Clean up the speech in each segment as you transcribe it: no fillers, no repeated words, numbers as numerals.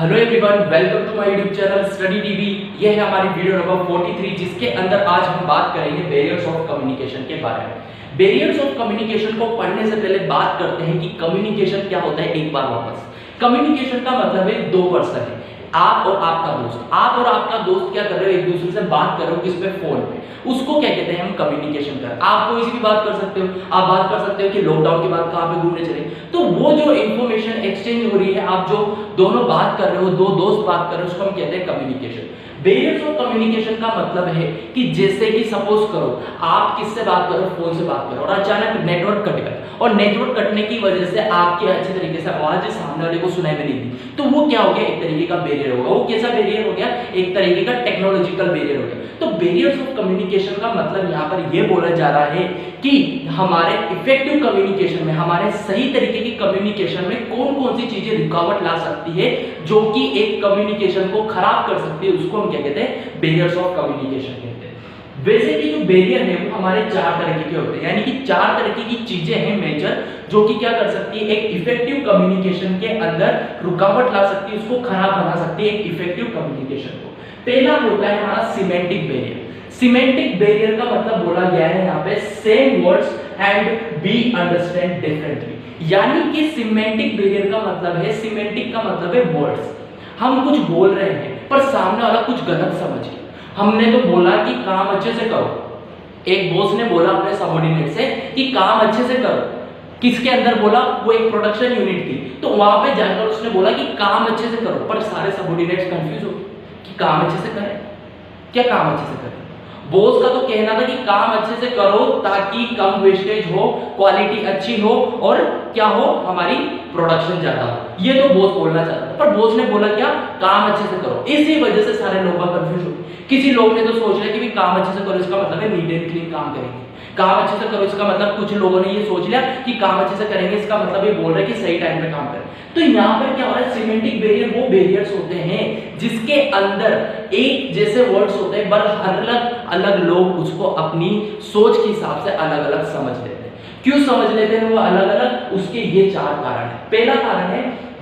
Hello everyone, welcome to my YouTube channel study TV. ये है हमारी वीडियो नंबर 43 जिसके अंदर आज हम बात करेंगे बैरियर्स ऑफ कम्युनिकेशन के बारे में। बैरियर्स ऑफ कम्युनिकेशन को पढ़ने से पहले बात करते हैं कि कम्युनिकेशन क्या होता है। एक बार वापस, कम्युनिकेशन का मतलब है दो पर्सन है, आप और आपका दोस्त। आप और आपका दोस्त क्या कर रहे हो, एक दूसरे से बात कर रहे हो, किस पे, फोन पे। उसको क्या कहते हैं हम, कम्युनिकेशन कर। आप कोई सी भी बात कर सकते हो। आप बात कर सकते हो कि लॉकडाउन के बाद कहाँ पे घूमने चले, तो वो जो इंफॉर्मेशन एक्सचेंज हो रही है, आप जो दोनों बात कर रहे हो, दो दोस्त बात कर रहे हो, उसको हम कहते हैं कम्युनिकेशन। बैरियर्स ऑफ कम्युनिकेशन का मतलब है कि जैसे कि सपोज करो आप किससे बात करो, फोन से बात करो, और अचानक नेटवर्क कट गया, और नेटवर्क कटने की वजह से आपकी अच्छे तरीके से आवाज सामने वाले को सुनाई में नहीं दी, तो वो क्या हो गया, एक तरीके का बैरियर होगा। वो कैसा बैरियर हो गया, एक तरीके का टेक्नोलॉजिकल बैरियर हो गया। तो बैरियर्स ऑफ कम्युनिकेशन का मतलब यहाँ पर ये बोला जा रहा है कि हमारे इफेक्टिव कम्युनिकेशन में, हमारे सही तरीके की कम्युनिकेशन में कौन कौन सी चीजें रुकावट ला सकती है जो कि एक कम्युनिकेशन को खराब कर सकती है, उसको हम क्या कहते हैं, बैरियर्स ऑफ कम्युनिकेशन कहते हैं। वैसे कि जो बैरियर है वो हमारे चार तरह के होते हैं, यानी कि चार तरह की चीजें हैं मेजर, जो कि क्या कर सकती है, एक इफेक्टिव कम्युनिकेशन के अंदर रुकावट ला सकती है, उसको खराब बना सकती है एक इफेक्टिव कम्युनिकेशन को। पहला होता है हमारा सिमेंटिक बैरियर। सिमेंटिक बैरियर का मतलब बोला गया है यहाँ पे same words and be understand differently. यानी कि सिमेंटिक बैरियर का मतलब है, सिमेंटिक का मतलब है वर्ड्स। हम कुछ बोल रहे हैं पर सामने वाला कुछ गलत समझ गया। हमने तो बोला कि काम अच्छे से करो, एक बॉस ने बोला अपने सबऑर्डिनेट से कि काम अच्छे से करो, किसके अंदर बोला, वो एक प्रोडक्शन यूनिट थी, तो वहां पे जाकर उसने बोला कि काम अच्छे से करो, पर सारे सबऑर्डिनेट्स कंफ्यूज हो गए कि काम अच्छे से करें, क्या काम अच्छे से करें। बॉस का तो कहना था कि काम अच्छे से करो ताकि कम वेस्टेज हो, क्वालिटी अच्छी हो और क्या हो, हमारी प्रोडक्शन ज्यादा हो। ये तो बॉस बोलना चाहता था, पर बॉस ने बोला क्या, काम अच्छे से करो। इसी वजह से सारे लोग कंफ्यूज हो गए। किसी लोग ने तो सोच लिया कि काम अच्छे से करो इसका मतलब है नीट एंड क्लीन काम करेंगे, काम अच्छे से करो इसका मतलब, कुछ लोगों ने ये सोच लिया कि काम अच्छे से करेंगे इसका मतलब ये बोल रहे हैं कि सही टाइम पे काम करें। तो यहाँ पर क्या हो रहा है, सिमेंटिक बैरियर वो बैरियर्स होते हैं जिसके अंदर एक जैसे वर्ड्स होते हैं, पर अलग अलग लोग उसको अपनी सोच के हिसाब से अलग अलग समझ लेते हैं। क्यों समझ लेते हैं वो अलग अलग, उसके ये चार कारण है। पहला कारण है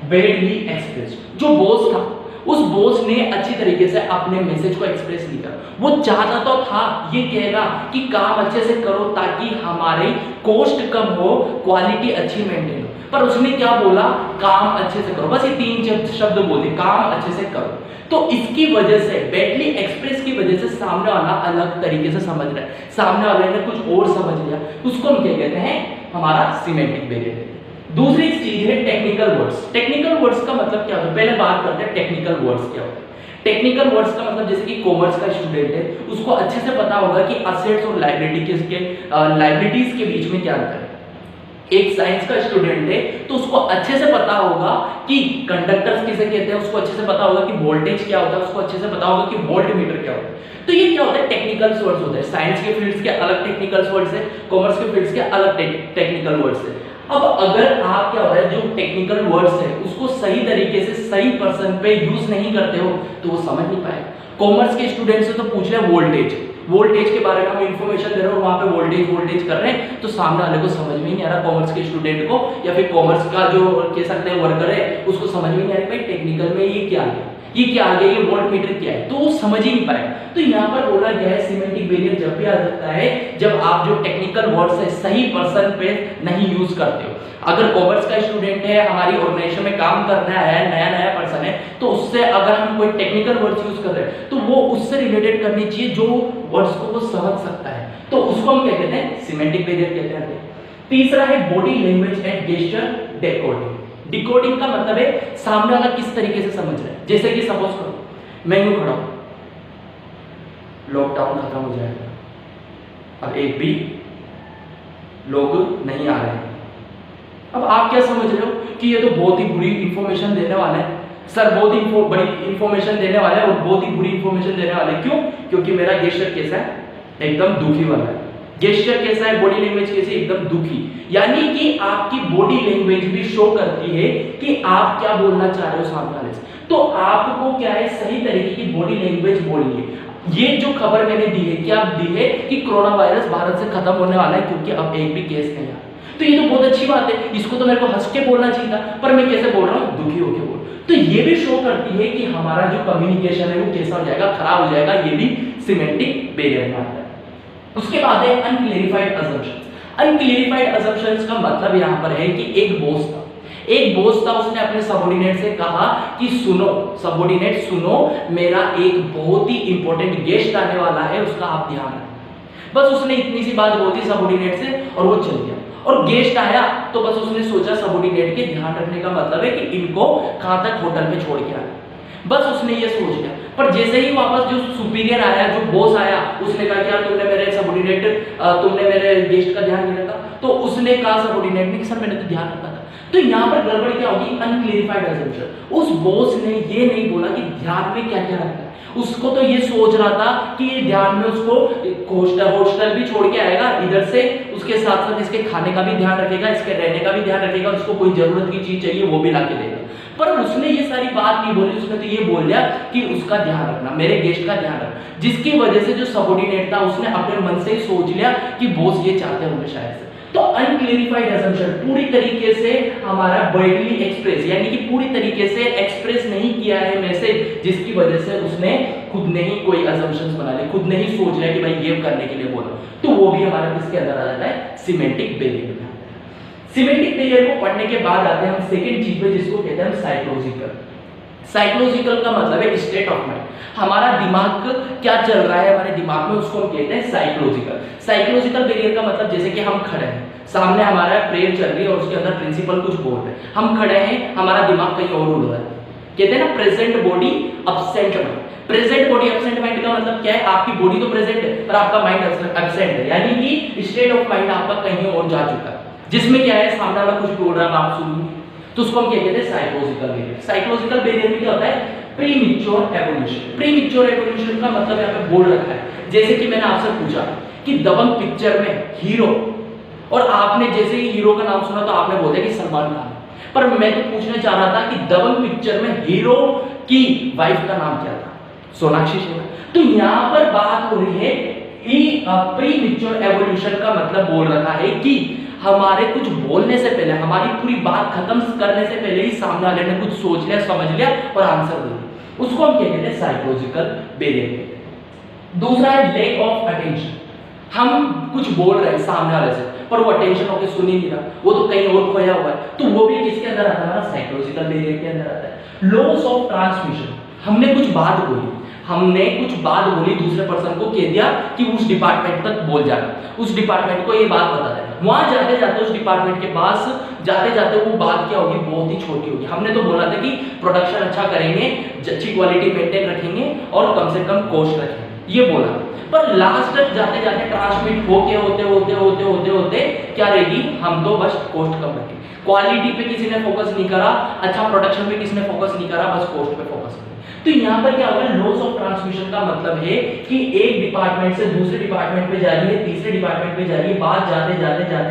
बैडली एक्सप्रेस्ड। जो बॉस था, उस बॉस ने अच्छी तरीके से अपने मैसेज को एक्सप्रेस नहीं किया। वो चाहता तो था ये कहना कि काम अच्छे से करो ताकि हमारी कॉस्ट कम हो, क्वालिटी अच्छी मेंटेन हो, पर उसने क्या बोला, काम अच्छे से करो। बस ये तीन शब्द बोले, काम अच्छे से करो। तो इसकी वजह से बैडली एक्सप्रेस की वजह से सामने वाला अलग तरीके से समझ रहा है, सामने वाले ने कुछ और समझ लिया, उसको हम क्या कहते हैं, हमारा सिमेंटिक बैरियर। दूसरी चीज है टेक्निकल वर्ड्स। टेक्निकल वर्ड्स का मतलब क्या होता है, पहले बात करते हैं टेक्निकल वर्ड्स क्या होता है। टेक्निकल वर्ड्स का मतलब जैसे कि कॉमर्स का स्टूडेंट है, उसको अच्छे से पता होगा कि असेट्स और लायबिलिटीज के बीच में क्या अंतर है। एक साइंस का स्टूडेंट है तो उसको अच्छे से पता होगा कि कंडक्टर्स किसे कहते हैं, उसको अच्छे से पता होगा कि वोल्टेज क्या होता है, उसको अच्छे से पता होगा कि वोल्ट मीटर क्या होता है। तो ये क्या होता है, टेक्निकल वर्ड्स होते हैं। साइंस के फील्ड्स के अलग टेक्निकल वर्ड्स है, कॉमर्स के फील्ड्स के अलग टेक्निकल वर्ड्स है। अब अगर आप क्या हो रहा है, जो टेक्निकल वर्ड्स है उसको सही तरीके से सही पर्सन पे यूज नहीं करते हो तो वो समझ नहीं पाएगा। कॉमर्स के स्टूडेंट से तो पूछ रहे वोल्टेज, वोल्टेज के बारे में हम इंफॉर्मेशन दे रहे हो, वहां पे वोल्टेज कर रहे हैं, तो सामने वाले को समझ में ही नहीं आ रहा, कॉमर्स के स्टूडेंट को या फिर कॉमर्स का जो कह सकते हैं वर्कर है उसको समझ में नहीं आ रहा भाई टेक्निकल में ये क्या है, ये क्या आ गया, ये वोल्ट मीटर क्या है, तो वो समझ ही नहीं पाएगा। तो यहाँ पर बोला गया है सिमेंटिक बैरियर जब भी आ सकता है जब आप जो टेक्निकल वर्ड्स है सही पर्सन पे नहीं यूज करते हो। अगर कॉमर्स का स्टूडेंट है, हमारी ऑर्गेनाइजेशन में काम करना है, नया नया पर्सन है, तो उससे अगर हम कोई टेक्निकल वर्ड्स यूज कर रहे हैं तो वो उससे रिलेटेड करनी चाहिए जो वर्ड्स को वो समझ सकता है, तो उसको हम क्या कहते हैं, सिमेंटिक बैरियर कहते हैं। तीसरा है body language and gesture decoding. Decoding का मतलब है सामने वाला किस तरीके से समझ रहा है। जैसे कि सपोज करो मैं यूं खड़ा हूं, लॉकडाउन खत्म हो जाएगा, अब एक भी लोग नहीं आ रहे हैं, अब आप क्या समझ रहे हो कि ये तो बहुत ही बुरी इंफॉर्मेशन देने वाला है सर, बहुत ही बड़ी इंफॉर्मेशन देने वाला है और बहुत ही बुरी इंफॉर्मेशन देने वाला है। क्यों? क्योंकि मेरा गेस्चर कैसा है, एकदम दुखी वाला है। गेस्चर कैसा है, बॉडी लैंग्वेज कैसी, एकदम दुखी। यानी कि आपकी बॉडी लैंग्वेज भी शो करती है कि आप क्या बोलना चाह रहे हो सामने वाले से। तो आपको क्या है, सही तरीके की बॉडी लैंग्वेज बोलिए। ये जो खबर मैंने दी है, क्या दी है कि कोरोना वायरस भारत से खत्म होने वाला है क्योंकि अब एक भी केस नहीं आ रहा। तो ये तो बहुत अच्छी बात है, इसको तो मेरे को हंस के बोलना चाहिए था, पर मैं कैसे बोल रहा हूँ, दुखी होके बोल। तो ये भी शो करती है कि हमारा जो कम्युनिकेशन है वो कैसा हो जाएगा, खराब हो जाएगा। ये भी सिमेंटिक बैरियर में आता है। उसके बाद है अनक्लेरिफाइड अजम्पशंस। अनक्लेरिफाइड अजम्पशंस का मतलब यहाँ पर है कि एक बॉस था, उसने अपने सबऑर्डिनेट से कहा कि सुनो सबऑर्डिनेट, सुनो, मेरा एक बहुत ही इंपॉर्टेंट गेस्ट आने वाला है, उसका आप ध्यान रखो। बस उसने इतनी सी बात बोली सबऑर्डिनेट से और वो चल गया। और गेस्ट आया तो बस उसने सोचा सबऑर्डिनेट के ध्यान रखने का मतलब है कि इनको कहां तक होटल में छोड़ के आना, बस उसने ये सोच लिया। पर जैसे ही वापस जो सुपीरियर आया, जो बॉस आया, उसने कहा कि यार तुमने मेरे सबऑर्डिनेट, तुमने मेरे गेस्ट का ध्यान नहीं रखा। तो उसने कहा सबऑर्डिनेट ने कि सर मैंने तो ध्यान रखा था। तो यहाँ पर गड़बड़ क्या होगी, अनक्लेरिफाइड अजम्पशन। उस बॉस ने ये नहीं बोला कि ध्यान में क्या क्या रखना है, उसको तो ये सोच रहा था कि ये ध्यान में उसको हॉस्टल भी छोड़ के आएगा, इधर से उसके साथ साथ इसके खाने का भी ध्यान रखेगा, इसके रहने का भी ध्यान रखेगा, उसको कोई जरूरत की चीज चाहिए वो भी ला के देगा। पर उसने ये सारी बात नहीं बोली, उसने तो ये बोल दिया कि उसका ध्यान रखना, मेरे गेस्ट का ध्यान रखना, जिसकी वजह से जो सबऑर्डिनेट था उसने अपने मन से ही सोच लिया कि बॉस ये चाहते होंगे शायद से। तो अनक्लेरिफाइड असम्पशन पूरी तरीके से हमारा वर्डली एक्सप्रेस, यानी कि पूरी तरीके से एक्सप्रेस नहीं किया है मैसेज, जिसकी वजह से उसने खुद ने ही कोई असम्पशंस बना ली, खुद ने ही सोच लिया कि भाई ये करने के लिए बोला। तो वो भी हमारा किसके अंदर आ जाता है, सिमेंटिक बैरियर में। सिमेंटिक बैरियर को पढ़ने के बाद आते हैं हम सेकंड चीज पे, जिसको कहते हैं साइकोलॉजिकल। साइकोलॉजिकल का मतलब है स्टेट ऑफ माइंड, हमारा दिमाग क्या चल रहा है हमारे दिमाग में, उसको हम कहते हैं साइकोलॉजिकल। साइकोलॉजिकल बैरियर का मतलब जैसे कि हम खड़े हैं, सामने हमारा प्रेयर चल रही है और उसके अंदर प्रिंसिपल कुछ बोल रहे हैं, हम खड़े हैं, हमारा दिमाग कहीं और उड़ रहा है, कहते हैं ना present body absent mind. Present body absent mind का मतलब क्या है, आपकी बॉडी तो प्रेजेंट है पर आपका माइंड एब्सेंट है, यानी कि स्टेट ऑफ माइंड आपका कहीं और जा चुका है, जिसमें क्या है सामने वाला कुछ बोल रहा है आप सुन, तो उसको हम क्या कहते हैं, साइकोलॉजिकल बैरियर। साइकोलॉजिकल बैरियर में क्या होता है, प्रीमैच्योर एवोल्यूशन। प्रीमैच्योर एवोल्यूशन का मतलब यहाँ पे बोल रखा है, जैसे कि मैंने आपसे पूछा कि दबंग पिक्चर में हीरो, और आपने जैसे ही हीरो का नाम सुना तो आपने बोला कि सलमान खान, पर मैं तो पूछना चाह रहा था कि दबंग पिक्चर में हीरो की वाइफ का नाम क्या था, सोनाक्षी सिन्हा। तो यहाँ पर बात हो रही है प्रीमैच्योर एवोल्यूशन का मतलब बोल रखा है कि हमारे कुछ बोलने से पहले, हमारी पूरी बात खत्म करने से पहले ही सामने वाले ने कुछ सोच लिया, समझ लिया और आंसर दे दिया, उसको हम कहते हैं साइकोलॉजिकल बैरियर। दूसरा है लैक ऑफ अटेंशन। हम कुछ बोल रहे हैं सामने वाले से पर वो अटेंशन होकर सुन ही नहीं रहा, वो तो कहीं और खोया हुआ है, तो वो भी किसके अंदर आता है, हमारा साइकोलॉजिकल बैरियर के अंदर आता है। लॉस ऑफ ट्रांसमिशन, हमने कुछ बात बोली, दूसरे पर्सन को कह दिया कि उस डिपार्टमेंट तक बोल जाना, उस डिपार्टमेंट को ये बात बता देना, वहां जाते जाते उस डिपार्टमेंट के पास जाते जाते वो बात क्या होगी, बहुत ही छोटी होगी। हमने तो बोला था कि प्रोडक्शन अच्छा करेंगे, अच्छी क्वालिटी मेंटेन रखेंगे और कम से कम कॉस्ट रखेंगे, ये बोला, पर लास्ट तक जाते जाते ट्रांसमिट होते क्या रहेगी, हम तो बस कॉस्ट कम रखें, क्वालिटी पे किसी ने फोकस नहीं करा, अच्छा प्रोडक्शन पे किसी ने फोकस नहीं करा, बस कॉस्ट पे फोकस करा। तो यहाँ पर क्या होगा, लॉस ऑफ ट्रांसमिशन का मतलब है कि एक डिपार्टमेंट से दूसरे डिपार्टमेंट पे जा रही है, तीसरे डिपार्टमेंट पे जा रही है, बात जाते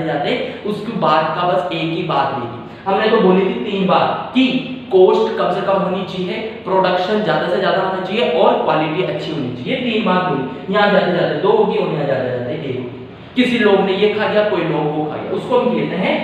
जाते उसकी बात का बस एक ही बात रहेगी। हमने तो बोली थी 3 बात कि कॉस्ट कम से कम होनी चाहिए, प्रोडक्शन ज्यादा से ज्यादा होना चाहिए और क्वालिटी अच्छी होनी चाहिए, 3 बात बोली। यहाँ जाते जाते 2 होगी और यहाँ जाते जाते 1 होगी। किसी लोग ने ये खा गया, कोई लोग वो खा गया, उसको हम कहते हैं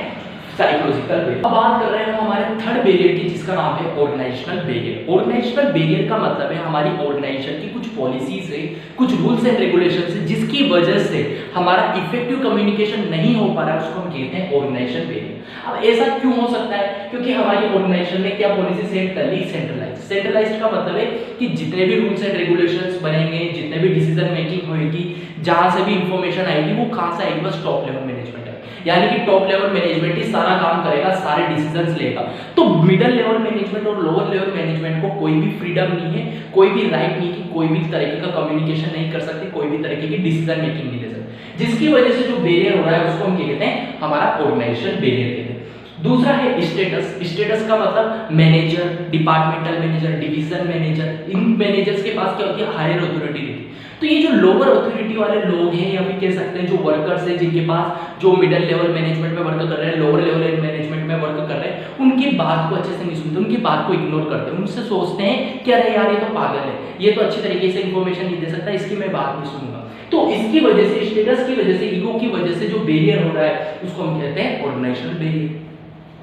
साइकोलॉजिकल बैरियर। अब बात कर रहे हैं हम हमारे थर्ड बैरियर की, जिसका नाम है ऑर्गेनाइजेशनल बैरियर। ऑर्गेनाइजेशनल बैरियर का मतलब है हमारी ऑर्गेनाइजेशन की कुछ पॉलिसीज है, कुछ रूल्स एंड रेगुलेशंस है, जिसकी वजह से हमारा इफेक्टिव कम्युनिकेशन नहीं हो पा रहा है, उसको हम कहते हैं ऑर्गेनाइजेशन बैरियर। अब ऐसा क्यों हो सकता है, क्योंकि हमारी ऑर्गेनाइजेशन ने क्या पॉलिसी सेट कर ली, सेंट्रलाइज। सेंट्रलाइज का मतलब है कि जितने भी रूल्स एंड रेगुलेशंस बनेंगे, जितने भी डिसीजन मेकिंग होगी, जहां से भी इंफॉर्मेशन आएगी, वो कहां से आएगी, बस टॉप लेवल मैनेजमेंट, यानी कि टॉप लेवल मैनेजमेंट ही सारा काम करेगा, सारे डिसीजंस लेगा। तो मिडिल लेवल मैनेजमेंट और लोअर लेवल मैनेजमेंट को कोई भी फ्रीडम नहीं है, कोई भी राइट नहीं कि कोई भी तरीके का कम्युनिकेशन नहीं कर सकती, कोई भी तरीके की डिसीजन मेकिंग नहीं ले सकती, जिसकी वजह से जो बैरियर हो रहा है उसको हम क्या कहते हैं, हमारा ऑर्गेनाइजेशन बैरियर कहते हैं। दूसरा है स्टेटस। स्टेटस का मतलब manager, departmental manager, division manager, इन मैनेजर्स के पास क्या होती है, हायर अथॉरिटी रहती है। तो ये जो लोअर अथॉरिटी वाले लोग हैं, या फिर कह सकते हैं जो वर्कर्स हैं, जिनके पास जो मिडिल लेवल मैनेजमेंट में वर्क कर रहे हैं, लोअर लेवल मैनेजमेंट में वर्क कर रहे हैं, उनकी बात को अच्छे से नहीं सुनते, उनकी बात को इग्नोर करते हैं, उनसे सोचते हैं कि अरे यार ये तो पागल है, ये तो अच्छी तरीके से इंफॉर्मेशन नहीं दे सकता, इसकी मैं बात नहीं सुनूंगा। तो इसकी वजह से, स्टेटस की वजह से, ईगो की वजह से जो बैरियर हो रहा है उसको हम कहते हैं ऑर्गेनाइजेशनल बैरियर।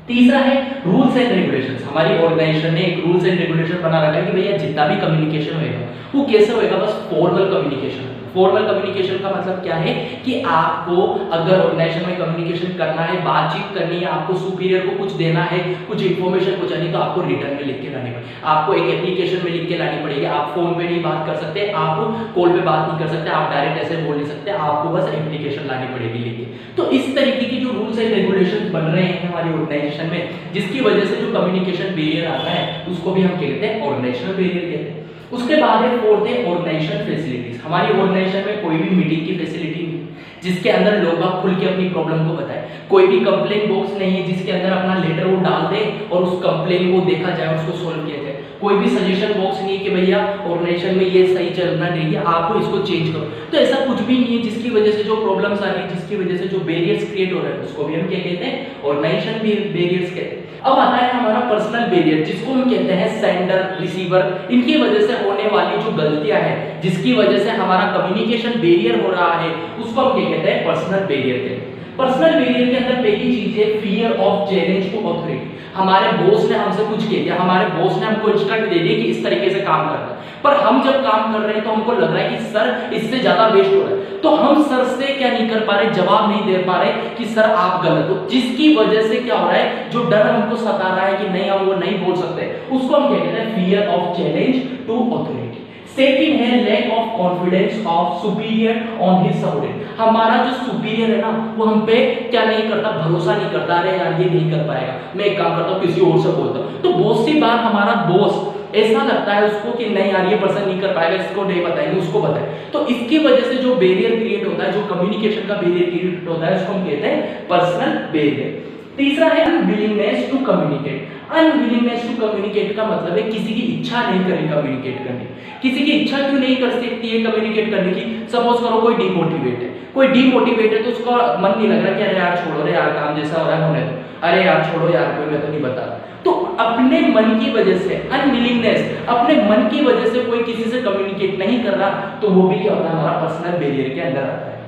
तीसरा है रूल्स एंड रेगुलेशंस। हमारी ऑर्गेनाइजेशन ने एक रूल्स एंड रेगुलेशन बना रखा है कि भैया जितना भी कम्युनिकेशन होएगा वो कैसे होएगा, बस फॉर्मल कम्युनिकेशन। फॉर्मल कम्युनिकेशन का मतलब क्या है कि आपको अगर ऑर्गेनाइजेशन में कम्युनिकेशन करना है, बातचीत करनी है, आपको सुपीरियर को कुछ देना है, कुछ इंफॉर्मेशन पहुंचानी, तो आपको रिटर्न में लिख के लानी पड़ेगी, आपको एक एप्लीकेशन में लिख के लानी पड़ेगी। आप फोन पे नहीं बात कर सकते, आप कॉल पे बात नहीं कर सकते, आप डायरेक्ट ऐसे बोल नहीं सकते, आपको बस एप्लीकेशन लानी पड़ेगी लिख के। तो इस तरीके की जो रूल्स एंड रेगुलेशन बन रहे हैं हमारी ऑर्गेनाइजेशन में, जिसकी वजह से जो कम्युनिकेशन बैरियर आता है उसको भी हम कहते हैं ऑर्गेनाइजेशनल बैरियर कहते हैं। उसके बाद है फोर्थ है ऑर्गेनाइजेशन फैसिलिटीज। हमारी ऑर्गेनाइजेशन में कोई भी मीटिंग की फैसिलिटी नहीं जिसके अंदर लोग खुल के अपनी प्रॉब्लम को बताएं, कोई भी कंप्लेन बॉक्स नहीं है जिसके अंदर अपना लेटर वो डाल दे और उस कंप्लेन को देखा जाए, उसको सोल्व किया जाए, कोई भी सजेशन बॉक्स नहीं है कि भैया ऑर्गेनाइजेशन में ये सही चलना नहीं है, आप इसको चेंज करो। तो ऐसा कुछ भी नहीं है जिसकी वजह से जो प्रॉब्लम्स आ रही है, जिसकी वजह से जो बैरियर्स क्रिएट हो रहे हैं, उसको भी हम क्या कहते हैं, ऑर्गेनाइजेशन बैरियर्स कहते हैं। अब आता है हमारा पर्सनल बैरियर, जिसको हम कहते हैं सेंडर रिसीवर, इनकी वजह से होने वाली जो गलतियां हैं, जिसकी वजह से हमारा कम्युनिकेशन बैरियर हो रहा है, उसको हम क्या कहते हैं, पर्सनल बैरियर कहते हैं। पर्सनल बैरियर के अंदर पहली चीज है fear of challenge to authority. हमारे बॉस ने हमसे कुछ कह दिया, हमारे बॉस ने हमको इंस्ट्रक्ट दे दिया कि इस तरीके से काम करना है, पर हम जब काम कर रहे हैं तो हमको लग रहा है कि सर इससे ज्यादा वेस्ट हो रहा है, तो हम सर से क्या नहीं कर पा रहे, जवाब नहीं दे पा रहे कि सर आप गलत हो, जिसकी वजह से क्या हो रहा है, जो डर हमको सता रहा है कि नहीं हम वो नहीं बोल सकते, उसको हम क्या कहते हैं, fear of challenge to authority. Second है lack of confidence of superior on his subordinate. हमारा जो सुपीरियर है ना, वो हम पे क्या नहीं करता, भरोसा नहीं करता, अरे यार ये नहीं कर पाएगा, मैं एक काम करता हूँ किसी और से बोलता हूँ। तो बहुत सी बार हमारा बॉस ऐसा लगता है उसको कि नहीं यार ये पर्सन नहीं कर पाएगा, इसको नहीं बताएंगे, उसको बताएं। तो इसकी वजह से जो बैरियर क्रिएट होता है, जो कम्युनिकेशन का बैरियर क्रिएट होता है, उसको हम कहते हैं पर्सनल बैरियर। तीसरा है unwillingness to communicate. Unwillingness to communicate का मतलब है किसी की इच्छा नहीं करें कम्युनिकेट करने। किसी की इच्छा क्यों नहीं कर सकती है कम्युनिकेट करने की? सपोज करो कोई डिमोटिवेट है, कोई डिमोटिवेट है तो उसका मन नहीं लग रहा कि अरे यार छोड़ो रे यार, काम जैसा हो रहा है होने दो, अरे यार छोड़ो यार, कोई मैं तो नहीं बता रहा। तो अपने मन की वजह से, अनविलिंगनेस, अपने मन की वजह से कोई किसी से कम्युनिकेट नहीं कर रहा, तो वो भी क्या होता है, हमारा पर्सनल बैरियर के अंदर आता है।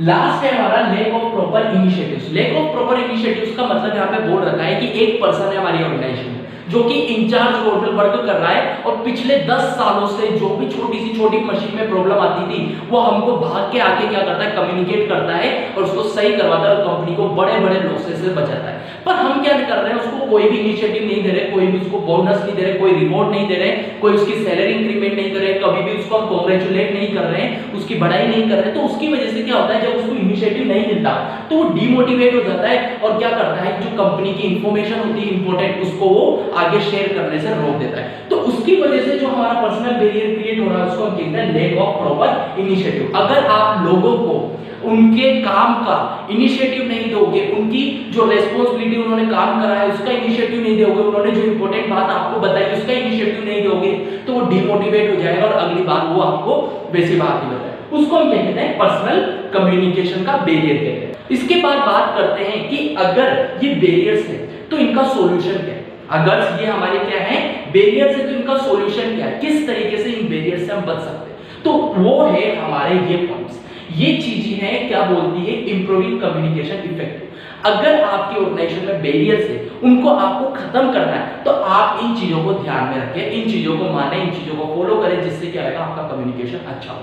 लास्ट है हमारा lack of proper initiatives. Lack of proper initiatives का मतलब यहाँ पे बोल रखा है कि एक पर्सन है हमारी ऑर्गेनाइजेशन में जो कि इंचार्ज रोल वर्क कर रहा है, और पिछले 10 सालों से जो भी छोटी सी छोटी मशीन में प्रॉब्लम आती थी वो हमको भाग के आके क्या करता है, कम्युनिकेट करता है और उसको सही करवाता है और कंपनी को बड़े बड़े लॉसेस से बचाता है। पर हम क्या कर रहे हैं, उसको कोई भी इनिशिएटिव नहीं दे रहे, कोई भी उसको बोनस नहीं दे रहे, कोई रिवॉर्ड नहीं दे रहे, कोई उसकी सैलरी इंक्रीमेंट नहीं कर रहे, कभी भी उसको हम कांग्रेचुलेट नहीं कर रहे हैं, उसकी बढ़ाई नहीं कर रहे। तो उसकी वजह से क्या होता है, जब उसको इनिशिएटिव नहीं मिलता तो वो डिमोटिवेट हो जाता है और क्या करता है, जो कंपनी की इंफॉर्मेशन होती है इंपॉर्टेंट, उसको वो आगे शेयर करने से रोक देता है। तो उसकी वजह से जो हमारा पर्सनल बैरियर क्रिएट हो रहा है उसको हम कहते हैं लैक ऑफ प्रॉपर इनिशिएटिव। अगर आप लोगों को उनके काम का इनिशिएटिव नहीं दोगे, उनकी जो रेस्पॉन्सिबिलिटी उन्होंने काम करा है उसका इनिशिएटिव नहीं दोगे, उन्होंने जो इंपॉर्टेंट बात आपको बताई उसका इनिशिएटिव नहीं दोगे, तो वो डिमोटिवेट हो जाएगा और अगली बार वो आपको वैसी बात नहीं बताए। उसको हम कहते हैं पर्सनल कम्युनिकेशन का बैरियर कहते हैं। इसके बाद बात करते हैं कि अगर ये बैरियर्स है तो इनका सॉल्यूशन क्या है। अगर ये हमारे क्या है, बैरियर्स है, तो इनका सॉल्यूशन क्या है, किस तरीके से इन बैरियर्स से हम बच सकते हैं। तो वो है हमारे ये पॉइंट्स, ये चीजें हैं क्या बोलती है, इंप्रूविंग कम्युनिकेशन इफेक्टिव। अगर आपकी ऑर्गेनाइजेशन में बैरियर्स है उनको आपको खत्म करना है, तो आप इन चीजों को ध्यान में रखें, इन चीजों को माने, इन चीजों को फॉलो करें, जिससे क्या होगा, आपका कम्युनिकेशन अच्छा हो।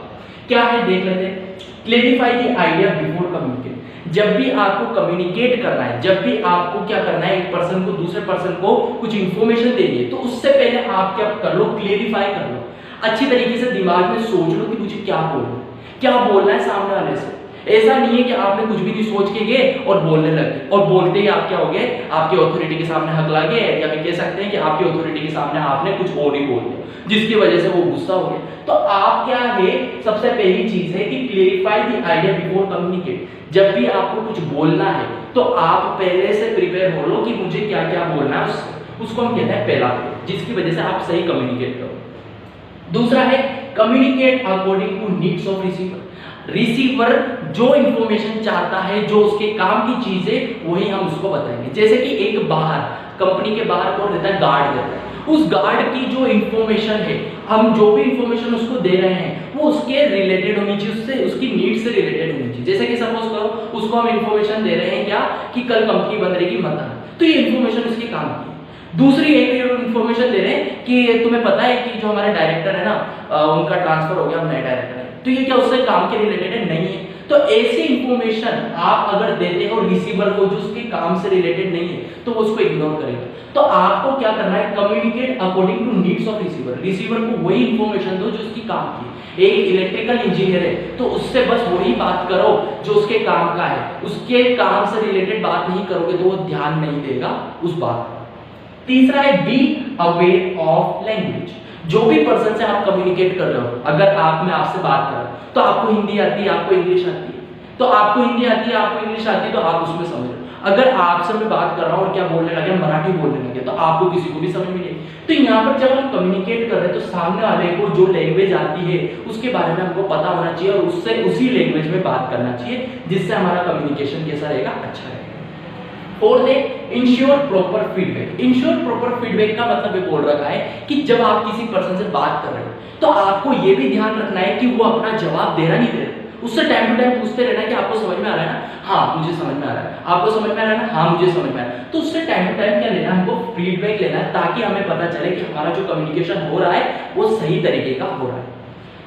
क्या है देख लेते हैं। Clarify the idea before communicate. जब भी आपको कम्युनिकेट करना है, जब भी आपको क्या करना है, एक पर्सन को दूसरे पर्सन को कुछ इंफॉर्मेशन देनी है, तो उससे पहले आप क्या कर लो, क्लेरिफाई कर लो, अच्छी तरीके से दिमाग में सोच लो कि मुझे क्या बोलना है, क्या बोलना है सामने वाले से। ऐसा नहीं है कि आपने कुछ भी नहीं सोच के गए और बोलने लगे, और बोलते ही आप क्या हो गए, आपकी ऑथोरिटी के सामने हकला गए, या फिर कह सकते हैं कि आपकी ऑथोरिटी के सामने आपने कुछ और ही बोल दिया, जिसकी वजह से वो गुस्सा हो गया। तो आप क्या है, सबसे पहली चीज है कि clarify the idea before communicate. जब भी आपको कुछ बोलना है तो आप पहले से प्रिपेयर हो लो कि मुझे क्या क्या बोलना है, उसको हम कहते हैं पहला, जिसकी वजह से आप सही कम्युनिकेट करो। दूसरा है communicate according to needs of receiver. Receiver जो इंफॉर्मेशन चाहता है, जो उसके काम की चीज है, वही हम उसको बताएंगे। जैसे कि एक बाहर कंपनी के बाहर कौन रहता है, गार्ड रहता है, उस गार्ड की जो इंफॉर्मेशन है, हम जो भी इंफॉर्मेशन उसको दे रहे हैं वो उसके रिलेटेड होनी चाहिए, उससे उसकी नीड से रिलेटेड होनी चाहिए। जैसे कि सपोज करो उसको हम इंफॉर्मेशन दे रहे हैं क्या कि कल कंपनी बंद रहेगी मत आना, तो ये इंफॉर्मेशन उसके काम की। दूसरी एक इंफॉर्मेशन दे रहे हैं कि तुम्हें पता है कि जो हमारे डायरेक्टर है ना उनका ट्रांसफर हो गया, हम नए डायरेक्टर है, तो ये क्या उससे काम के रिलेटेड नहीं है। तो ऐसी इंफॉर्मेशन आप अगर देते हो रिसीवर को जो उसके काम से रिलेटेड नहीं है तो वो उसको इग्नोर करेगा। तो आपको क्या करना है, communicate according to needs of receiver. Receiver को वही इंफॉर्मेशन दो जो उसकी काम की। एक इलेक्ट्रिकल इंजीनियर है तो उससे बस वही बात करो जो उसके काम का है, उसके काम से रिलेटेड बात नहीं करोगे तो वो ध्यान नहीं देगा उस बात पर। तीसरा है बी अवेयर ऑफ लैंग्वेज। जो भी पर्सन से आप कम्युनिकेट कर रहे हो, अगर आप मैं आपसे बात कर रहा हूं तो आपको हिंदी आती है, आपको इंग्लिश आती है, तो आपको हिंदी आती है, आपको इंग्लिश आती है, तो आप उसमें समझ रहे हो। अगर आपसे मैं बात कर रहा हूं और क्या बोलने लगे, मराठी बोलने लगे, तो आपको किसी को भी समझ में नहीं। तो यहाँ पर जब हम कम्युनिकेट कर रहे हैं तो सामने वाले को जो लैंग्वेज आती है उसके बारे में हमको पता होना चाहिए और उससे उसी लैंग्वेज में बात करना चाहिए, जिससे हमारा कम्युनिकेशन कैसा रहेगा, अच्छा रहेगा। फोर्थ है ensure proper feedback. Ensure proper feedback का मतलब ये बोल रखा है कि जब आप किसी पर्सन से बात कर रहे हो तो आपको ये भी ध्यान रखना है कि वो अपना जवाब दे रहा नहीं दे रहा। उससे टाइम टू टाइम पूछते रहना कि आपको समझ में आ रहा है ना, हाँ मुझे समझ में आ रहा है, आपको समझ में आ रहा है ना, हाँ मुझे समझ में आ रहा है। तो उससे टाइम टू टाइम क्या लेना, हमको फीडबैक लेना है ताकि हमें पता चले कि हमारा जो कम्युनिकेशन हो रहा है वो सही तरीके का हो रहा है।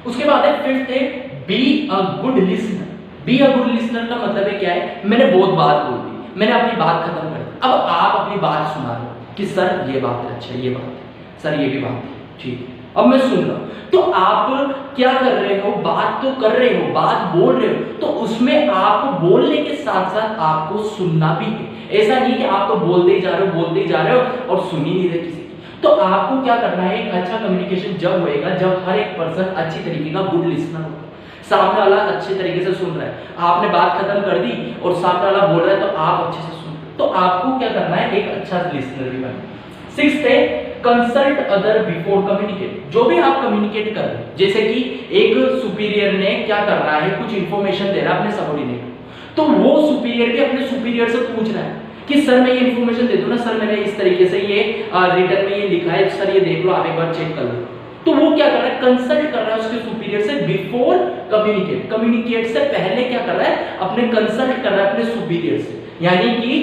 उसके बाद है फिफ्थ है be a good listener. Be a good listener का मतलब है क्या है, मैंने बहुत बात बोल दी, मैंने अपनी बात खत्म कर दी, अब आप अपनी बात सुना रहे हो कि सर ये बात है, अच्छा ये बात है, सर ये भी बात है, ठीक है, अब मैं सुन रहा हूं। तो आप क्या कर रहे हो, बात तो कर रहे हो, बात बोल रहे हो, तो उसमें आप बोलने के साथ साथ आपको सुनना भी है। ऐसा नहीं कि आप तो बोलते ही जा रहे हो, बोलते ही जा रहे हो और सुन ही नहीं रहे किसी की। तो आपको क्या करना है, एक अच्छा कम्युनिकेशन जब होएगा जब हर एक पर्सन अच्छी तरीके का गुड लिसनर होगा, सामने वाला अच्छे तरीके से सुन रहा है, आपने बात खत्म कर दी और सामने वाला बोल रहा है तो आप अच्छे से सुन, तो आपको क्या करना है, एक अच्छा लिसनर भी बनना। सिक्स्थ है कंसल्ट अदर बिफोर कम्युनिकेट। जो भी आप कम्युनिकेट कर रहे हैं, जैसे कि एक सुपीरियर ने क्या कर रहा है, कुछ इंफॉर्मेशन दे रहा है अपने सबऑर्डिनेट को, तो वो सुपीरियर भी अपने सुपीरियर से पूछ रहा है कि सर मैं ये इंफॉर्मेशन दे दूं ना, सर मैंने इस तरीके से ये रिटर्न में ये लिखा है, सर ये देख लो, आप एक बार चेक कर लो। तो वो क्या कर रहा है, कंसल्ट कर रहा है उसके सुपीरियर से बिफोर कम्युनिकेट। कम्युनिकेट से पहले क्या कर रहा है, अपने कंसल्ट कर रहा है अपने सुपीरियर से। यानी कि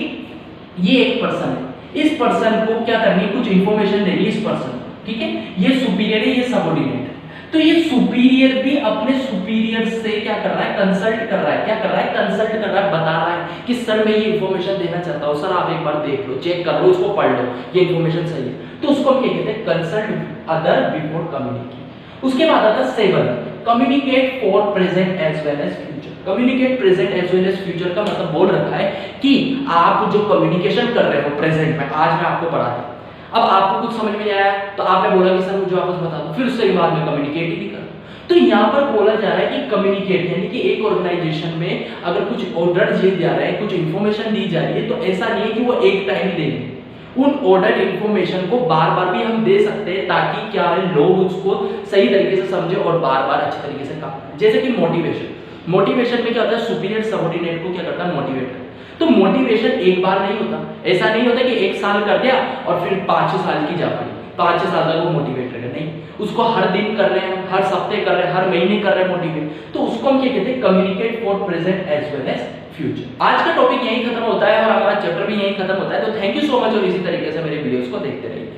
ये एक पर्सन है, इस पर्सन को क्या करनी है, कुछ इंफॉर्मेशन देनी है इस पर्सन को, ठीक है, ये सुपीरियर है, ये सबऑर्डिनेट है। तो ये सुपीरियर भी अपने सुपीरियर से क्या कर रहा है, कंसल्ट कर रहा है, क्या कर रहा है, कंसल्ट कर रहा है, बता रहा है कि सर मैं ये इंफॉर्मेशन देना चाहता हूँ, सर आप एक बार देख लो, चेक कर लो, उसको पढ़ लो, ये इंफॉर्मेशन सही है। तो उसको हम क्या कहते हैं, कंसल्ट अदर बिफोर कम्युनिकेट। उसके बाद आता है 7 communicate for present as well as future. Communicate present as well as future का मतलब बोल रखा है कि आप जो कम्युनिकेशन कर रहे हो प्रेजेंट में, आज मैं आपको पढ़ाता हूं, अब आपको कुछ समझ में नहीं आया तो आपने बोला कि सर मुझे वापस बता दो, फिर उसके बाद में कम्युनिकेट ही नहीं कर। तो यहाँ पर बोला जा रहा है कि कम्युनिकेट यानी कि एक ऑर्गेनाइजेशन में अगर कुछ ऑर्डर दिए जा रहे हैं, कुछ इंफॉर्मेशन दी जा रही है, तो ऐसा नहीं है कि वो एक टाइम देंगे, उन ऑर्डर इंफॉर्मेशन को बार बार भी हम दे सकते हैं ताकि क्या है, लोग उसको सही तरीके से समझे और बार बार अच्छे तरीके से काम करें। जैसे कि मोटिवेशन, मोटिवेशन में क्या होता है, सुपीरियर सबऑर्डिनेट को क्या करता है, मोटिवेट करता है। तो मोटिवेशन एक बार नहीं होता, ऐसा नहीं होता कि एक साल कर दिया और फिर 5-6 साल की जा पड़ी, 5-6 साल तक वो मोटिवेट करेगा, नहीं, उसको हर दिन कर रहे हैं, हर हफ्ते कर रहे हैं, हर महीने कर रहे हैं मोटिवेट, तो उसको हम क्या कहते हैं, communicate for present as well as future. आज का टॉपिक यहीं खत्म होता है और हमारा चैप्टर भी यहीं खत्म होता है। तो थैंक यू सो मच और इसी तरीके से मेरे वीडियोस को देखते रहिए।